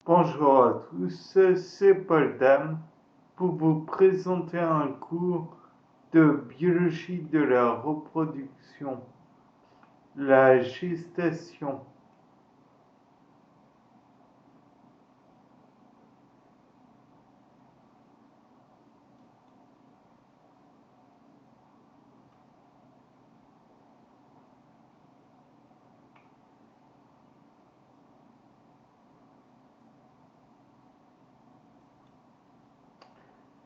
Bonjour à tous, c'est Paul Dam pour vous présenter un cours de biologie de la reproduction, la gestation.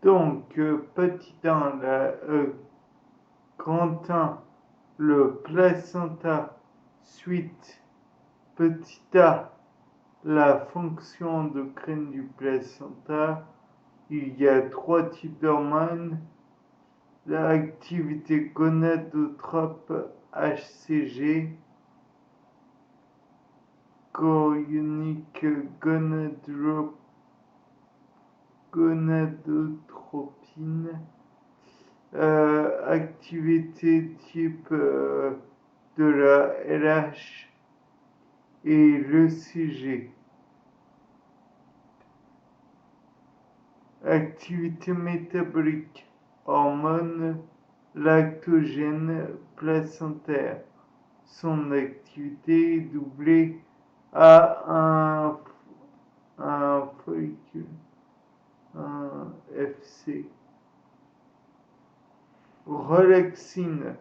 Donc, petit 1, grand 1, le placenta, suite, petit a, la fonction endocrine du placenta. Il y a 3 types d'hormones. L'activité gonadotrope HCG, chorionique gonadotropine, activité type de la LH et l'ECG. Activité métabolique, hormone lactogène placentaire. Son activité est doublée à un follicule, un FC. Relaxine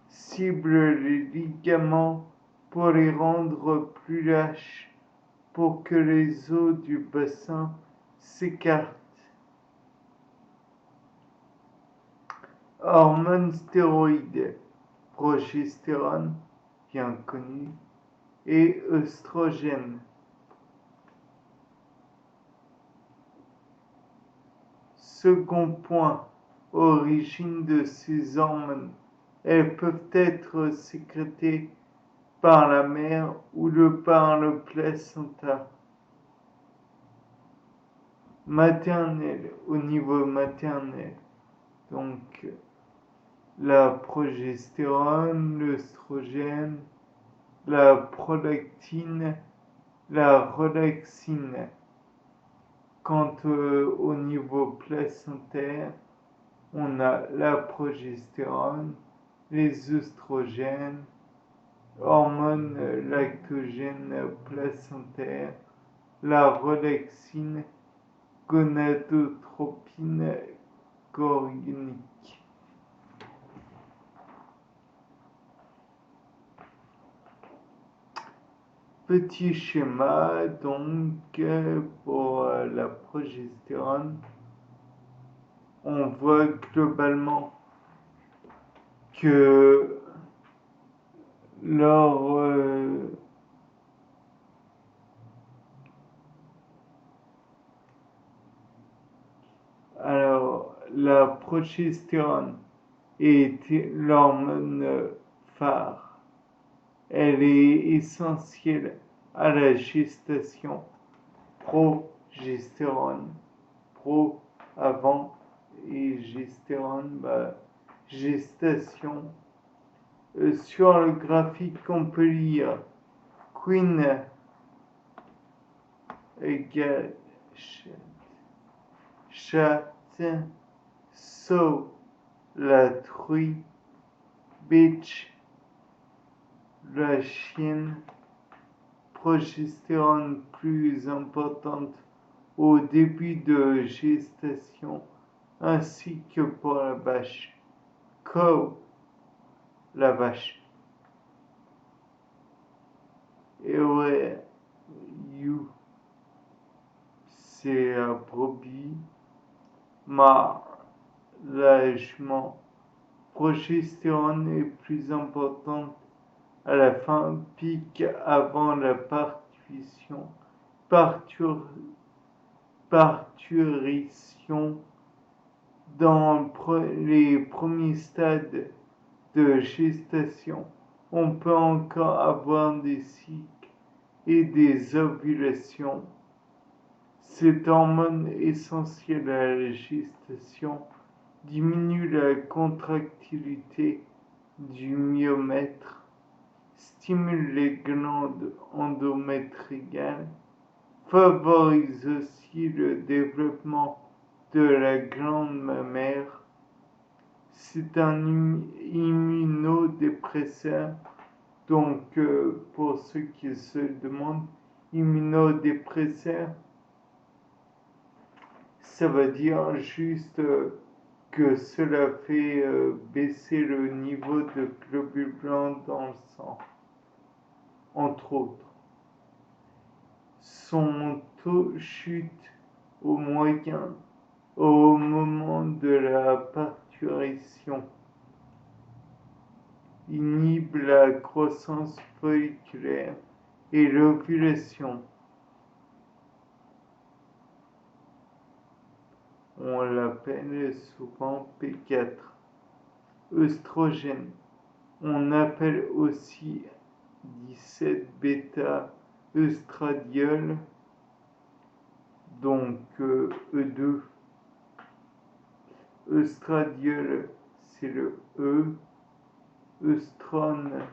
cible les ligaments pour les rendre plus lâches pour que les os du bassin s'écartent. Hormones stéroïdes, progestérone, bien connu, et œstrogène. Second point, origine de ces hormones. Elles peuvent être sécrétées par la mère ou par le placenta. Maternelle, au niveau maternel. Donc, la progestérone, l'œstrogène, la prolactine, la relaxine. Quant au niveau placentaire, on a la progestérone, les œstrogènes, hormones lactogènes placentaires, la relaxine, gonadotropine chorionique. Petit schéma donc pour la progestérone. On voit globalement que la progestérone est l'hormone phare. Elle est essentielle à la gestation. Progestérone, pro avant et gestérone, gestation. Sur le graphique, on peut lire Queen égale chat, so la truie, bitch la chienne, progestérone plus importante au début de gestation ainsi que pour la vache. Cow, la vache. Ewe, you, c'est la brebis. Ma, la jument. Progestérone est plus importante à la fin, pique avant la parturition dans les premiers stades de gestation. On peut encore avoir des cycles et des ovulations. Cette hormone essentielle à la gestation diminue la contractilité du myomètre, stimule les glandes endométriales, favorise aussi le développement de la glande mammaire. C'est un immunodépresseur. Donc, pour ceux qui se demandent, immunodépresseur, ça veut dire juste que cela fait baisser le niveau de globules blancs dans le sang, entre autres. Son taux chute au moment de la parturition, inhibe la croissance folliculaire et l'ovulation. On l'appelle souvent P4. Œstrogène. On appelle aussi 17 bêta œstradiol, donc E2. Œstradiol, c'est le E. Œstrone,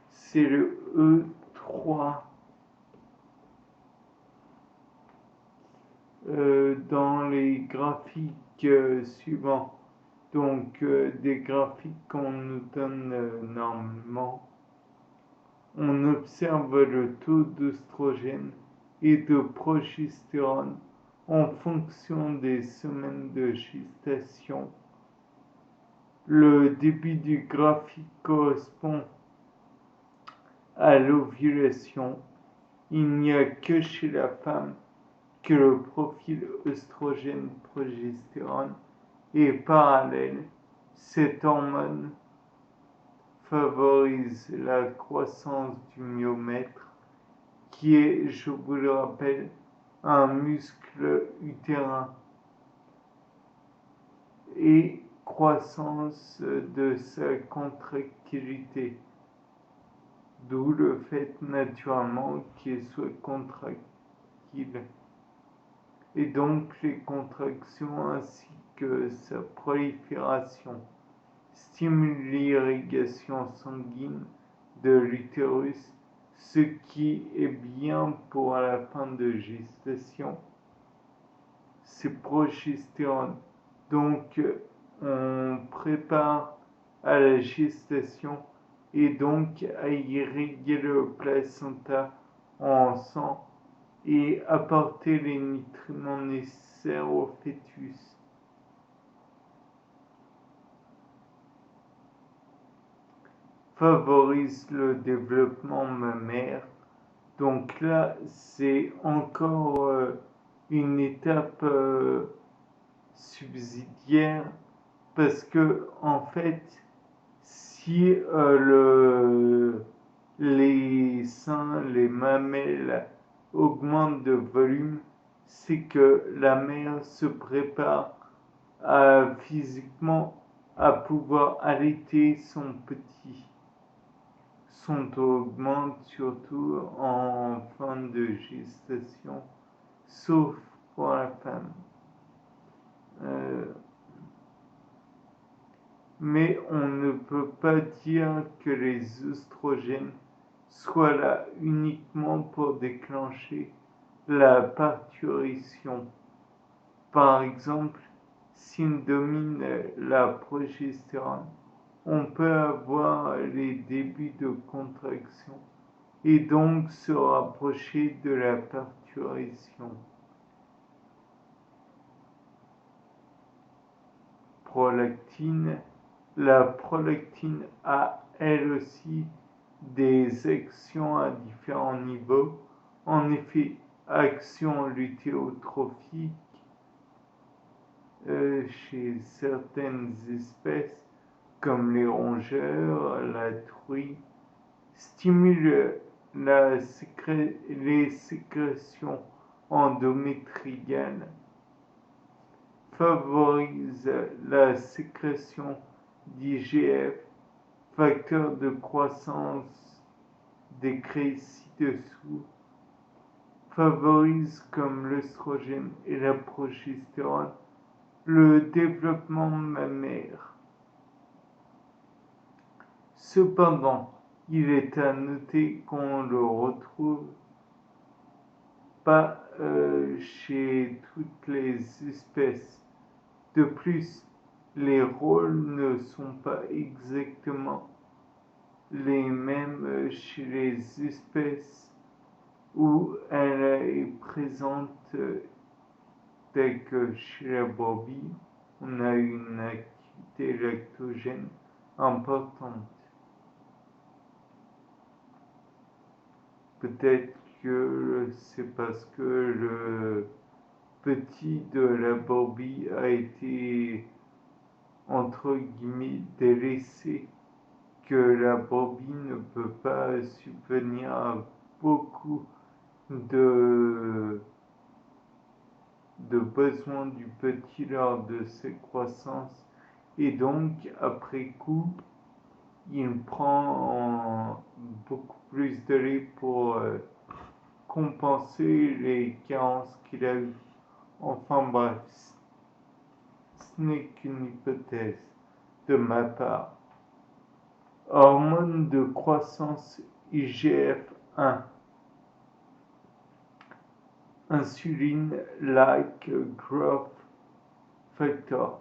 c'est le E3. Dans les graphiques suivants, donc des graphiques qu'on nous donne normalement, on observe le taux d'œstrogène et de progestérone en fonction des semaines de gestation. Le début du graphique correspond à l'ovulation. Il n'y a que chez la femme que le profil œstrogène-progestérone est parallèle. Cette hormone favorise la croissance du myomètre, qui est, je vous le rappelle, un muscle utérin, et croissance de sa contractilité, d'où le fait naturellement qu'il soit contractile, et donc les contractions ainsi que sa prolifération stimulent l'irrigation sanguine de l'utérus, ce qui est bien pour la fin de gestation. C'est progestérone. Donc, on prépare à la gestation et donc à irriguer le placenta en sang et apporter les nutriments nécessaires au fœtus. Favorise le développement mammaire. Donc là, c'est encore une étape subsidiaire parce que en fait, si les seins, les mamelles augmentent de volume, c'est que la mère se prépare physiquement à pouvoir allaiter son petit. Son taux augmente surtout en fin de gestation, sauf pour la femme. Mais on ne peut pas dire que les œstrogènes soient là uniquement pour déclencher la parturition. Par exemple, s'il domine la progestérone, on peut avoir les débuts de contraction et donc se rapprocher de la parturition. Prolactine. La prolactine a elle aussi des actions à différents niveaux. En effet, action lutéotrophique chez certaines espèces comme les rongeurs, la truie, stimule les sécrétions endométriales, favorise la sécrétion d'IGF, facteur de croissance décrit ci-dessous, favorise comme l'œstrogène et la progestérone le développement mammaire. Cependant, il est à noter qu'on le retrouve pas chez toutes les espèces. De plus, les rôles ne sont pas exactement les mêmes chez les espèces où elle est présente, telle que chez la brebis, on a une activité lactogène importante. Peut-être que c'est parce que le petit de la brebis a été entre guillemets délaissé, que la brebis ne peut pas subvenir à beaucoup de, de besoins du petit lors de ses croissances, et donc après coup il prend beaucoup plus de lait pour compenser les carences qu'il a eues. Enfin bref, ce n'est qu'une hypothèse de ma part. Hormone de croissance IGF-1, insuline-like growth factor,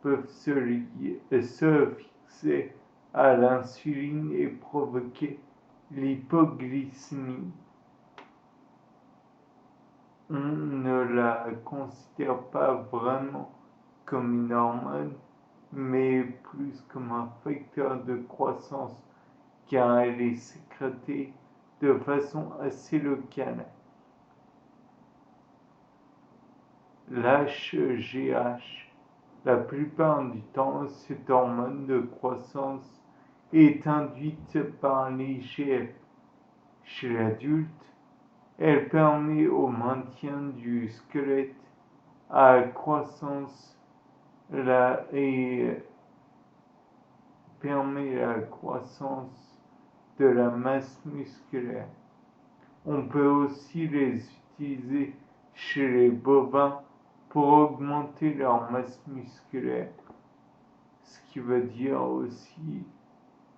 peuvent se fixer à l'insuline et provoquer l'hypoglycémie. On ne la considère pas vraiment comme une hormone, mais plus comme un facteur de croissance, car elle est sécrétée de façon assez locale. L'HGH, la plupart du temps, cette hormone de croissance est induite par l'IGF. Chez l'adulte, elle permet au maintien du squelette à croissance et permet la croissance de la masse musculaire. On peut aussi les utiliser chez les bovins pour augmenter leur masse musculaire, ce qui veut dire aussi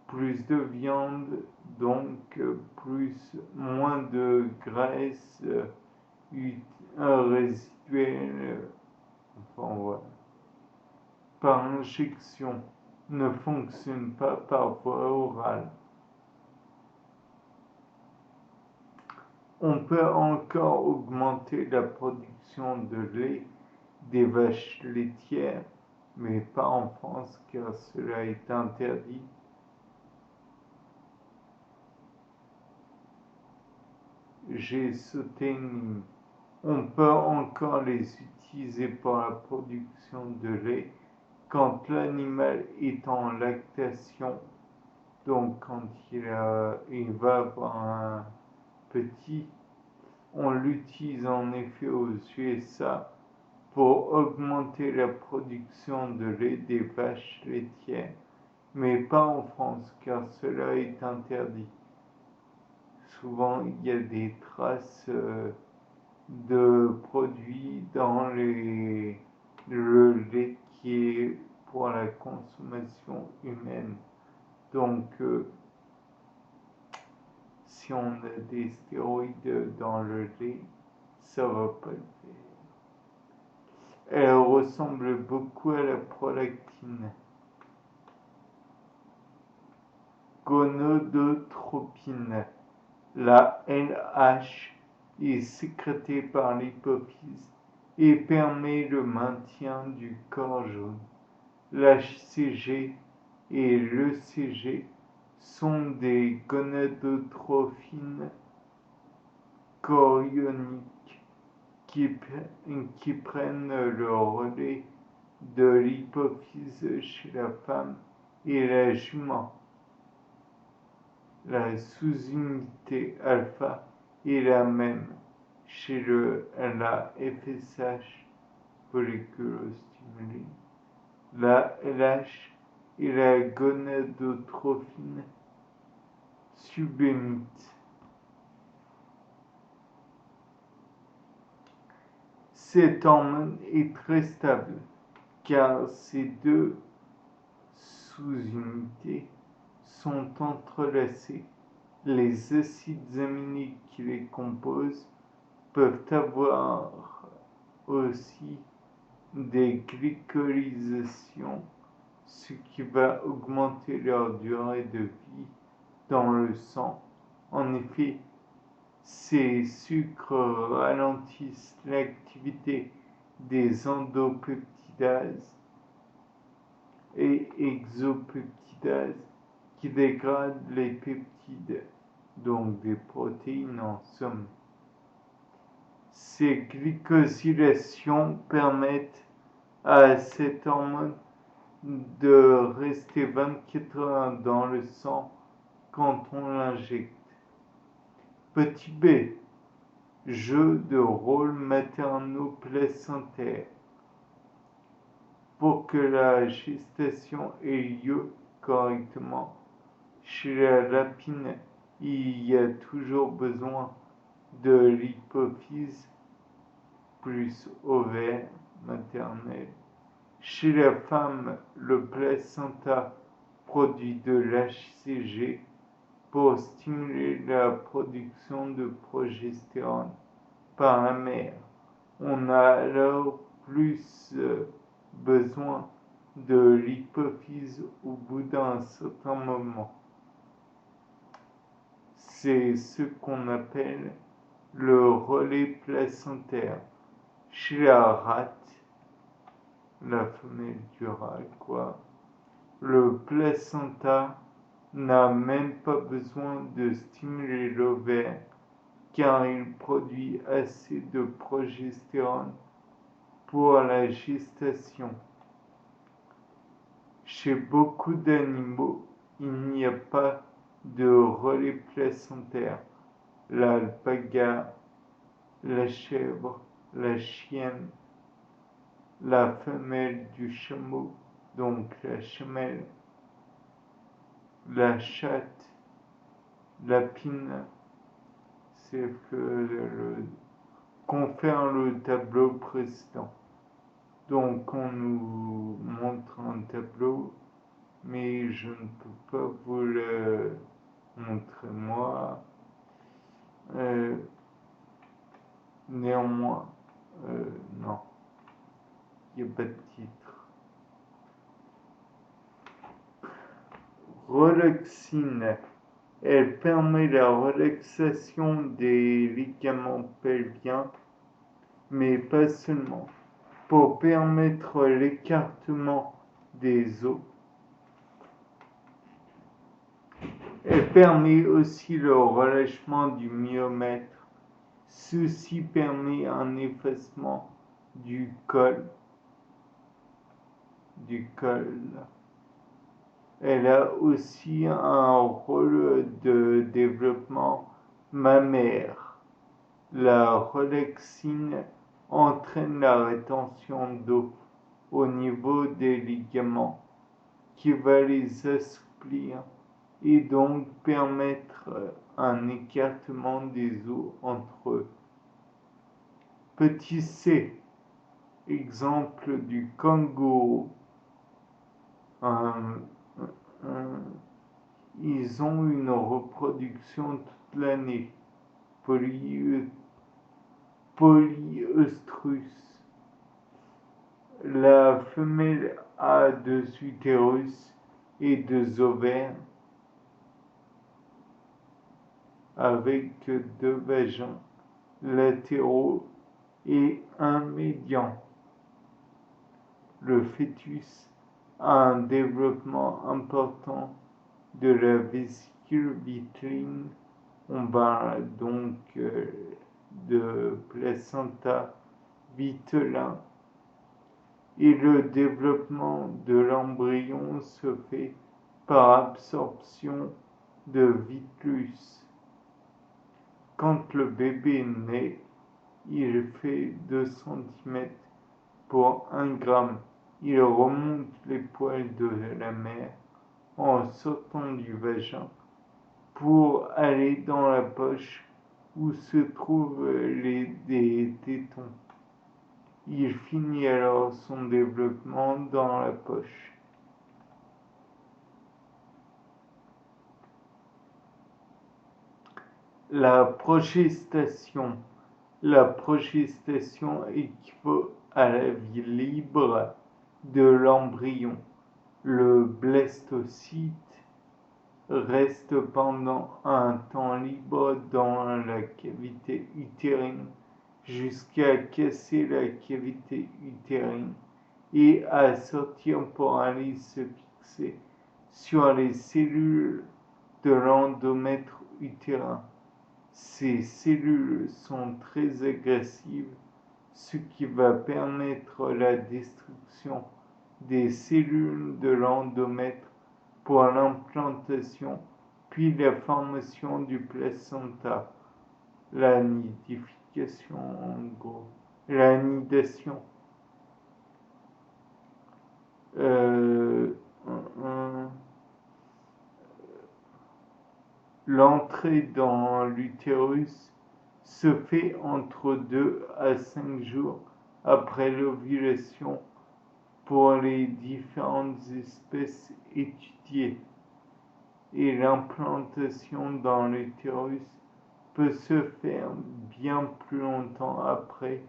plus de viande, donc moins de graisse résiduelle, enfin voilà. Par injection, ne fonctionne pas par voie orale. On peut encore augmenter la production de lait des vaches laitières, mais pas en France car cela est interdit. J'ai sauté une ligne. On peut encore les utiliser pour la production de lait quand l'animal est en lactation, donc quand il va avoir un petit. On l'utilise en effet aux USA pour augmenter la production de lait des vaches laitières, mais pas en France car cela est interdit. Souvent, il y a des traces de produits dans le lait qui est pour la consommation humaine. Donc, si on a des stéroïdes dans le lait, ça va pas le faire. Elle ressemble beaucoup à la prolactine. Gonadotropine. La LH est sécrétée par l'hypophyse et permet le maintien du corps jaune. L'HCG et l'ECG sont des gonadotrophines chorioniques qui prennent le relais de l'hypophyse chez la femme et la jument. La sous-unité alpha est la même chez la FSH, folliculostimulée. La LH et la gonadotrophine subémite. Cette hormone est très stable car ces deux sous-unités sont entrelacées. Les acides aminés qui les composent peuvent avoir aussi des glycolysations, ce qui va augmenter leur durée de vie dans le sang. En effet, ces sucres ralentissent l'activité des endopeptidases et exopeptidases qui dégradent les peptides, donc des protéines en somme. Ces glycosylations permettent à cette hormone de rester 24 heures dans le sang quand on l'injecte. Petit b, jeu de rôle materno-placentaire. Pour que la gestation ait lieu correctement, chez la lapine, il y a toujours besoin de l'hypophyse plus ovaire maternel. Chez la femme, le placenta produit de l'HCG pour stimuler la production de progestérone par la mère. On a alors plus besoin de l'hypophyse au bout d'un certain moment. C'est ce qu'on appelle le relais placentaire. Chez la rate, la femelle du rat, le placenta n'a même pas besoin de stimuler l'ovaire car il produit assez de progestérone pour la gestation. Chez beaucoup d'animaux, il n'y a pas de relais placentaire. L'alpaga, la chèvre, la chienne, la femelle du chameau, donc la chamelle, la chatte, la pine, c'est que confère le tableau précédent. Donc on nous montre un tableau, mais je ne peux pas vous le montrer moi. Néanmoins, non, il n'y a pas de titre. Relaxine. Elle permet la relaxation des ligaments pelviens, mais pas seulement. Pour permettre l'écartement des os. Elle permet aussi le relâchement du myomètre. Ceci permet un effacement du col. Elle a aussi un rôle de développement mammaire. La relaxine entraîne la rétention d'eau au niveau des ligaments qui va les assouplir et donc permettre un écartement des os entre eux. Petit c, exemple du kangourou. Ils ont une reproduction toute l'année. Polyœstrus. La femelle a 2 utérus et 2 ovaires avec 2 vagins latéraux et un médian. Le fœtus a un développement important de la vésicule vitelline. On parle donc de placenta vitellin. Et le développement de l'embryon se fait par absorption de vitellus. Quand le bébé naît, il fait 2 cm pour 1 gramme. Il remonte les poils de la mère en sortant du vagin pour aller dans la poche où se trouvent des tétons. Il finit alors son développement dans la poche. La progestation. La progestation équivaut à la vie libre de l'embryon. Le blastocyte reste pendant un temps libre dans la cavité utérine jusqu'à casser la cavité utérine et à sortir pour aller se fixer sur les cellules de l'endomètre utérin. Ces cellules sont très agressives, ce qui va permettre la destruction des cellules de l'endomètre pour l'implantation puis la formation du placenta, la nidification en gros, la nidation. L'entrée dans l'utérus se fait entre 2 à 5 jours après l'ovulation pour les différentes espèces étudiées et l'implantation dans l'utérus peut se faire bien plus longtemps après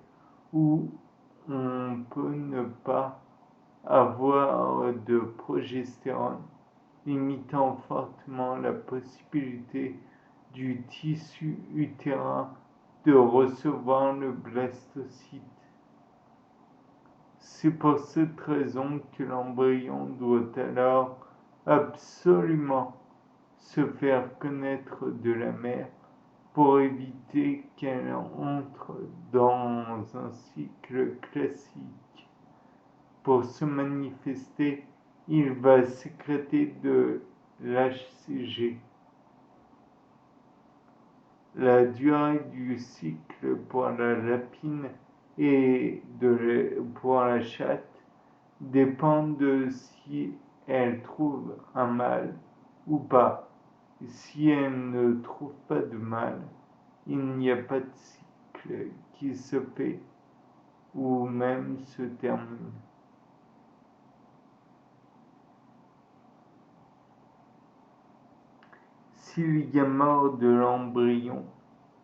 ou on peut ne pas avoir de progestérone, limitant fortement la possibilité du tissu utérin de recevoir le blastocyte. C'est pour cette raison que l'embryon doit alors absolument se faire connaître de la mère pour éviter qu'elle entre dans un cycle classique. Pour se manifester, il va sécréter de l'HCG. La durée du cycle pour la lapine et pour la chatte dépend de si elle trouve un mâle ou pas. Si elle ne trouve pas de mâle, il n'y a pas de cycle qui se fait ou même se termine. S'il y a mort de l'embryon,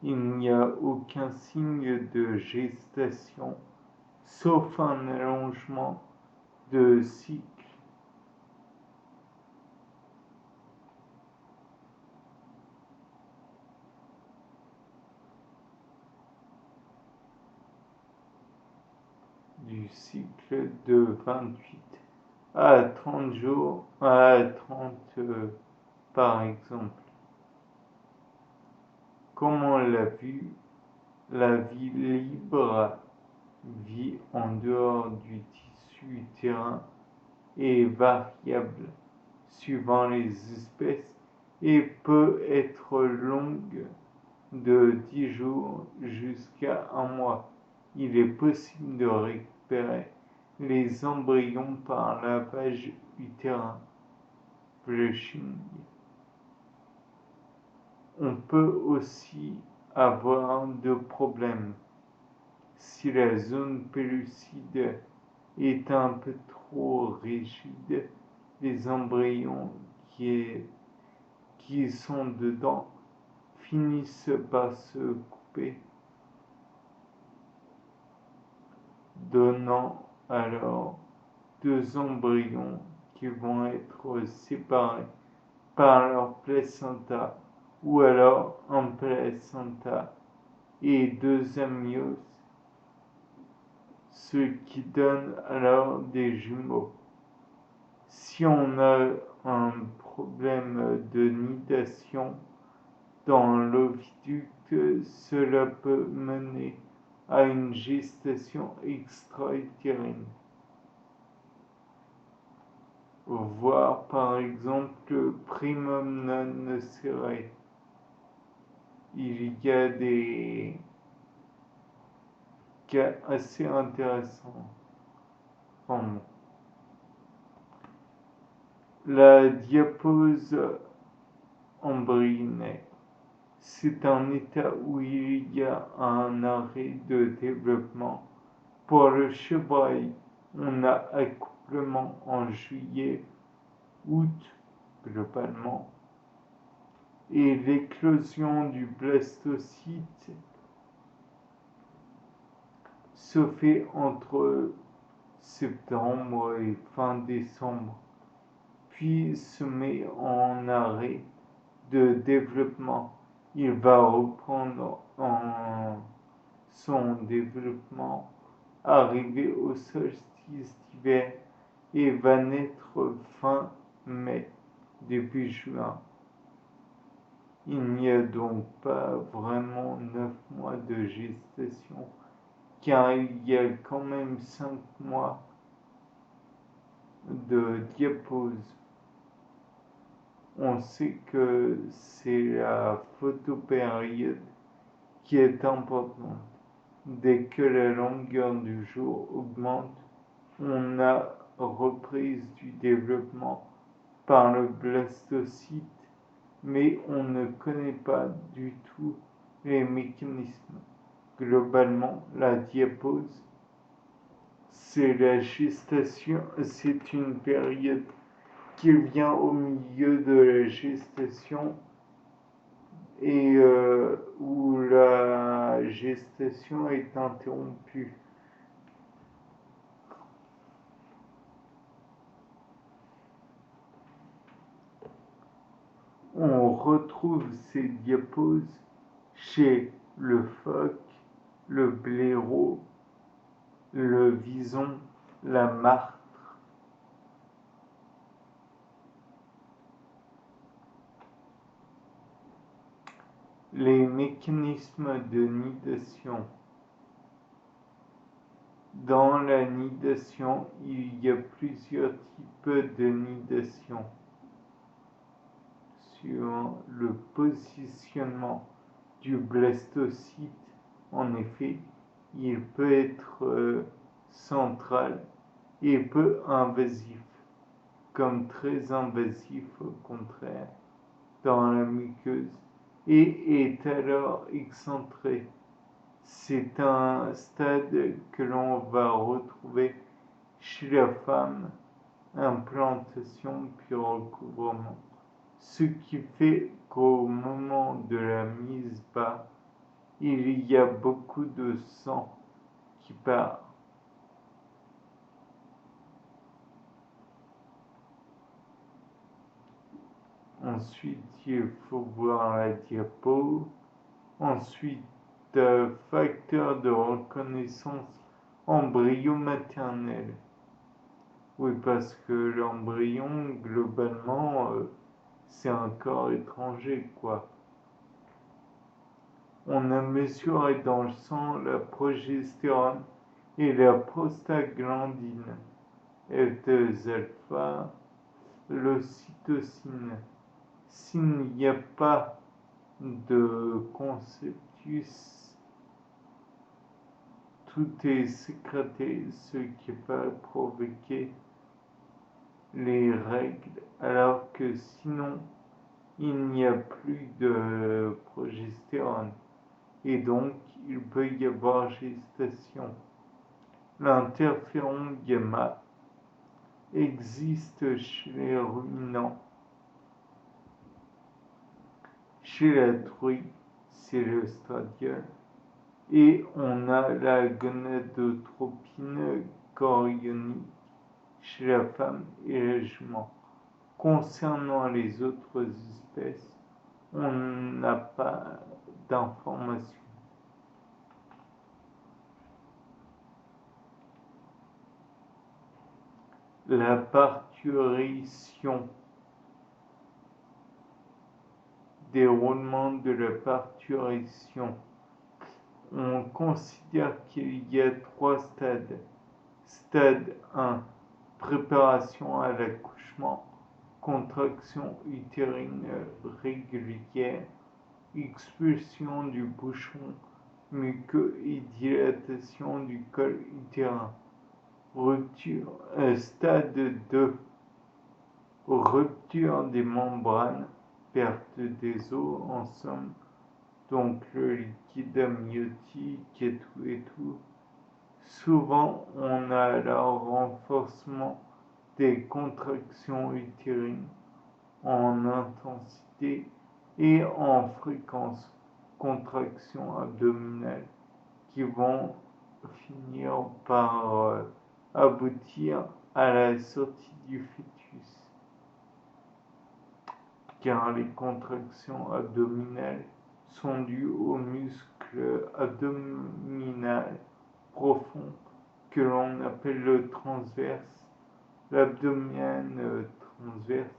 il n'y a aucun signe de gestation, sauf un allongement de cycle. Du cycle de 28 à 30 jours, à 30 par exemple. Comme on l'a vu, la vie libre, vie en dehors du tissu utérin, est variable suivant les espèces et peut être longue de 10 jours jusqu'à un mois. Il est possible de récupérer les embryons par lavage utérin, flushing. On peut aussi avoir deux problèmes. Si la zone pellucide est un peu trop rigide, les embryons qui sont dedans finissent par se couper, donnant alors deux embryons qui vont être séparés par leur placenta ou alors un placenta et deux amnios, ce qui donne alors des jumeaux. Si on a un problème de nidation dans l'oviducte, cela peut mener à une gestation extra-utérine. Voir par exemple primum non nocere. Il y a des cas assez intéressants. La diapause embryonnaire, c'est un état où il y a un arrêt de développement. Pour le chevreuil, on a accouplement en juillet, août globalement, et l'éclosion du blastocyte se fait entre septembre et fin décembre, puis se met en arrêt de développement. Il va reprendre en son développement, arriver au solstice d'hiver et va naître fin mai, début juin. Il n'y a donc pas vraiment 9 mois de gestation, car il y a quand même 5 mois de diapause. On sait que c'est la photopériode qui est importante. Dès que la longueur du jour augmente, on a reprise du développement par le blastocyte, mais on ne connaît pas du tout les mécanismes. Globalement, la diapause, c'est la gestation, c'est une période qui vient au milieu de la gestation et où la gestation est interrompue. On retrouve ces diapauses chez le phoque, le blaireau, le vison, la martre. Les mécanismes de nidation. Dans la nidation, il y a plusieurs types de nidation. Sur le positionnement du blastocyte, en effet, il peut être central et peu invasif, comme très invasif au contraire, dans la muqueuse, et est alors excentré. C'est un stade que l'on va retrouver chez la femme, implantation puis recouvrement. Ce qui fait qu'au moment de la mise bas, il y a beaucoup de sang qui part. Ensuite, il faut voir la diapo. Ensuite, facteur de reconnaissance embryo maternel. Oui, parce que l'embryon, globalement, c'est un corps étranger, quoi. On a mesuré dans le sang la progestérone et la prostaglandine, F2-alpha, l'ocytocine. S'il n'y a pas de conceptus, tout est sécrété, ce qui va provoquer les règles, alors que sinon, il n'y a plus de progestérone et donc il peut y avoir gestation. L'interféron gamma existe chez les ruminants. Chez la truie, c'est le stradiol. Et on a la gonadotropine chorionique chez la femme et la jument. Concernant les autres espèces, on n'a pas d'informations. La parturition. Déroulement de la parturition. On considère qu'il y a 3 stades. Stade 1, préparation à l'accouchement, contraction utérine régulière, expulsion du bouchon muqueux et dilatation du col utérin. Rupture, stade 2, rupture des membranes, perte des os, en somme, donc le liquide amniotique et tout. Souvent, on a alors renforcement des contractions utérines en intensité et en fréquence, contractions abdominales qui vont finir finir par aboutir à la sortie du fœtus, car les contractions abdominales sont dues au muscle abdominal profond que l'on appelle le transverse, l'abdomen transverse.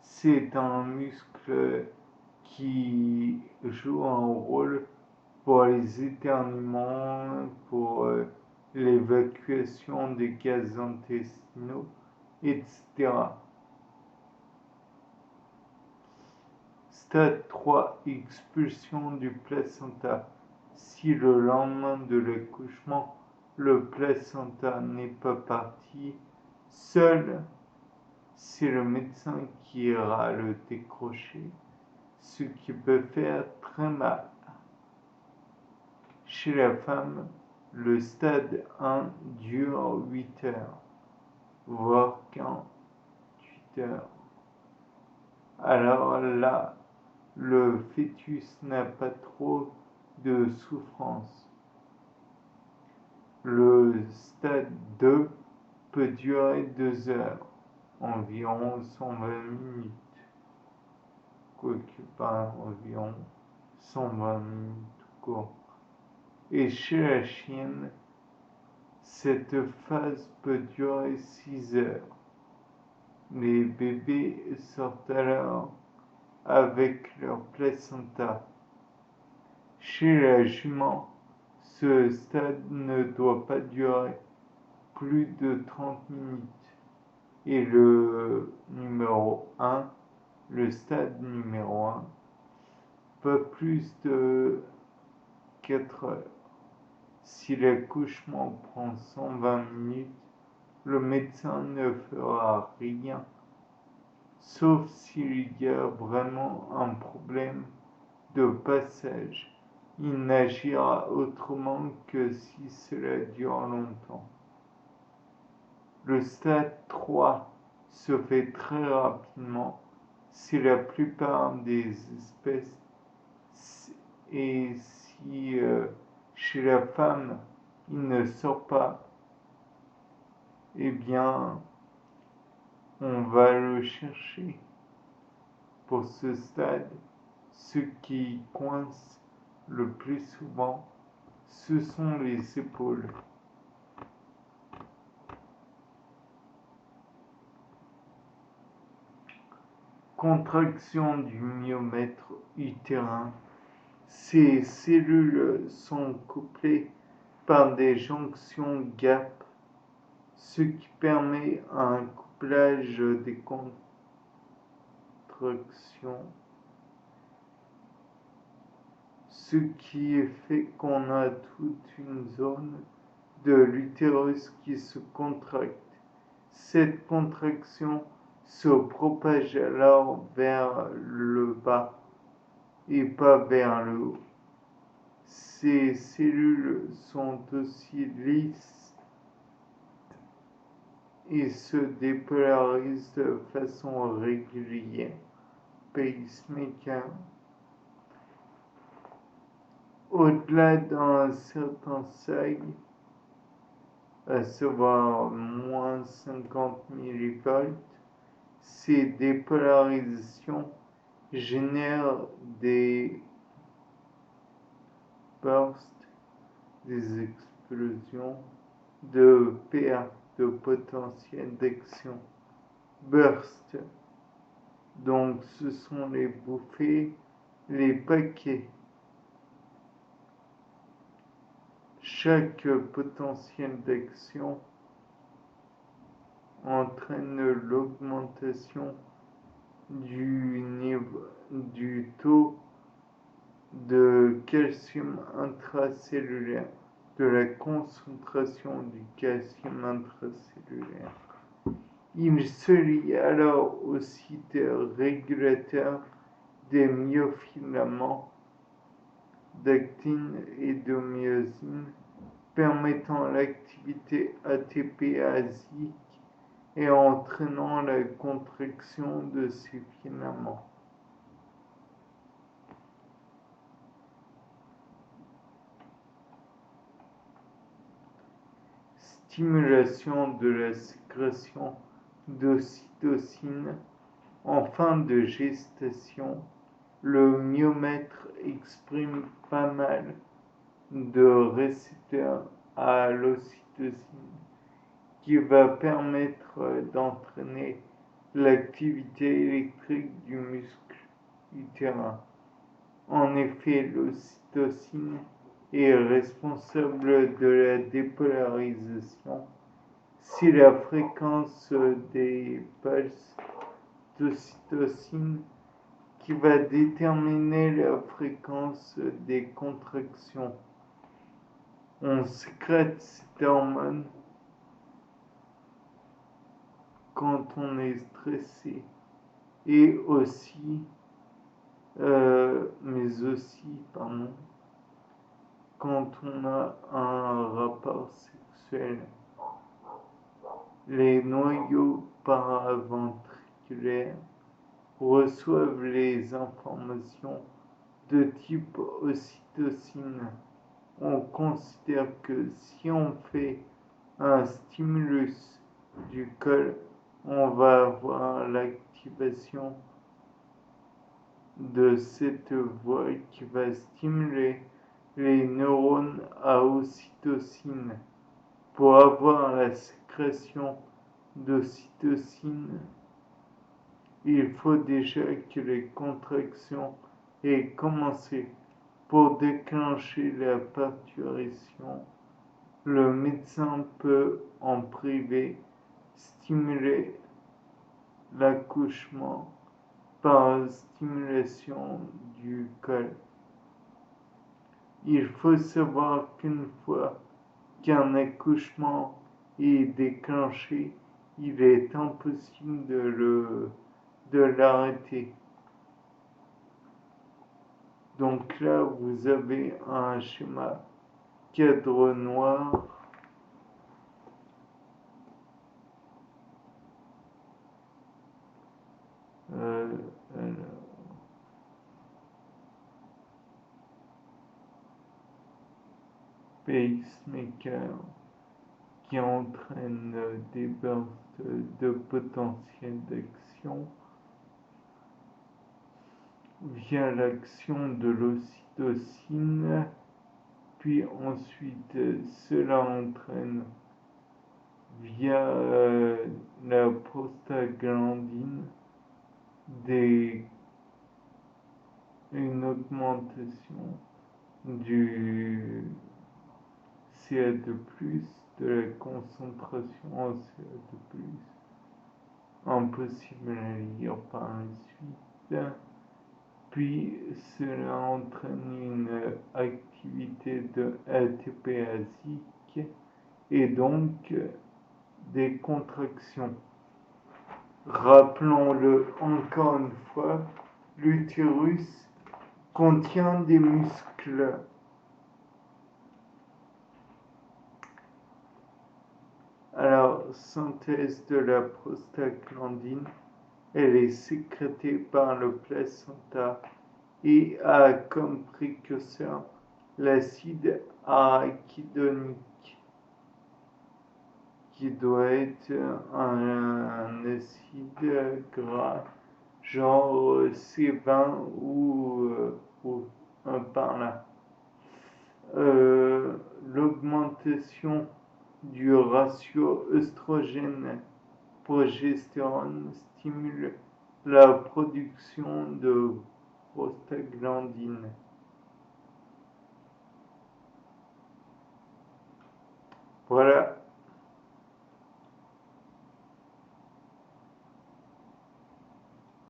C'est un muscle qui joue un rôle pour les éternuements, pour l'évacuation des gaz intestinaux, etc. Stade 3, expulsion du placenta. Si le lendemain de l'accouchement, le placenta n'est pas parti, seul c'est le médecin qui ira le décrocher, ce qui peut faire très mal. Chez la femme, le stade 1 dure 8 heures, voire 48 heures. Alors là, le fœtus n'a pas trop de souffrance. Le stade 2 peut durer 2 heures, environ 120 minutes. Quoique pas environ 120 minutes court. Et chez la chienne, cette phase peut durer 6 heures. Les bébés sortent alors avec leur placenta. Chez la jument, ce stade ne doit pas durer plus de 30 minutes. Et le numéro 1, le stade numéro 1, pas plus de 4 heures. Si l'accouchement prend 120 minutes, le médecin ne fera rien, sauf s'il y a vraiment un problème de passage. Il n'agira autrement que si cela dure longtemps. Le stade 3 se fait très rapidement si la plupart des espèces et si chez la femme il ne sort pas, eh bien on va le chercher. Pour ce stade, ce qui coince le plus souvent, ce sont les épaules. Contraction du myomètre utérin. Ces cellules sont couplées par des jonctions gap, ce qui permet un couplage des contractions, ce qui fait qu'on a toute une zone de l'utérus qui se contracte. Cette contraction se propage alors vers le bas et pas vers le haut. Ces cellules sont aussi lisses et se dépolarisent de façon régulière. Pacemaker. Au-delà d'un certain seuil, à savoir moins 50 millivolts, ces dépolarisations génèrent des bursts, des explosions de perte de potentiel d'action. Burst. Donc ce sont les bouffées, les paquets. Chaque potentiel d'action entraîne l'augmentation du taux de calcium intracellulaire, de la concentration du calcium intracellulaire. Il se lie alors au site régulateur des myofilaments d'actine et de myosine, permettant l'activité ATPasique et entraînant la contraction de ces filaments. stimulation de la sécrétion d'ocytocine. En fin de gestation, le myomètre exprime pas mal de récepteurs à l'ocytocine qui va permettre d'entraîner l'activité électrique du muscle utérin. En effet, l'ocytocine est responsable de la dépolarisation. Si la fréquence des pulses d'ocytocine qui va déterminer la fréquence des contractions. On sécrète cette hormone quand on est stressé et aussi, quand on a un rapport sexuel. Les noyaux paraventriculaires reçoivent les informations de type ocytocine. On considère que si on fait un stimulus du col, on va avoir l'activation de cette voie qui va stimuler les neurones à ocytocine. Pour avoir la sécrétion d'ocytocine, il faut déjà que les contractions aient commencé. Pour déclencher la parturition, le médecin peut en privé stimuler l'accouchement par stimulation du col. Il faut savoir qu'une fois qu'un accouchement est déclenché, il est impossible de l'arrêter. Donc là, vous avez un schéma cadre noir. Pacemaker qui entraîne des bursts de potentiel d'action via l'action de l'ocytocine, puis ensuite cela entraîne via la prostaglandine une augmentation du CA2+, de la concentration en CA2+, impossible à lire par la suite. Puis cela entraîne une activité de ATP-asique et donc des contractions. Rappelons-le encore une fois, l'utérus contient des muscles. Alors, synthèse de la prostaglandine, elle est sécrétée par le placenta et a comme précurseur l'acide arachidonique, qui doit être un acide gras, genre C20 ou par là. L'augmentation du ratio œstrogène-progestérone stimule la production de prostaglandine. Voilà.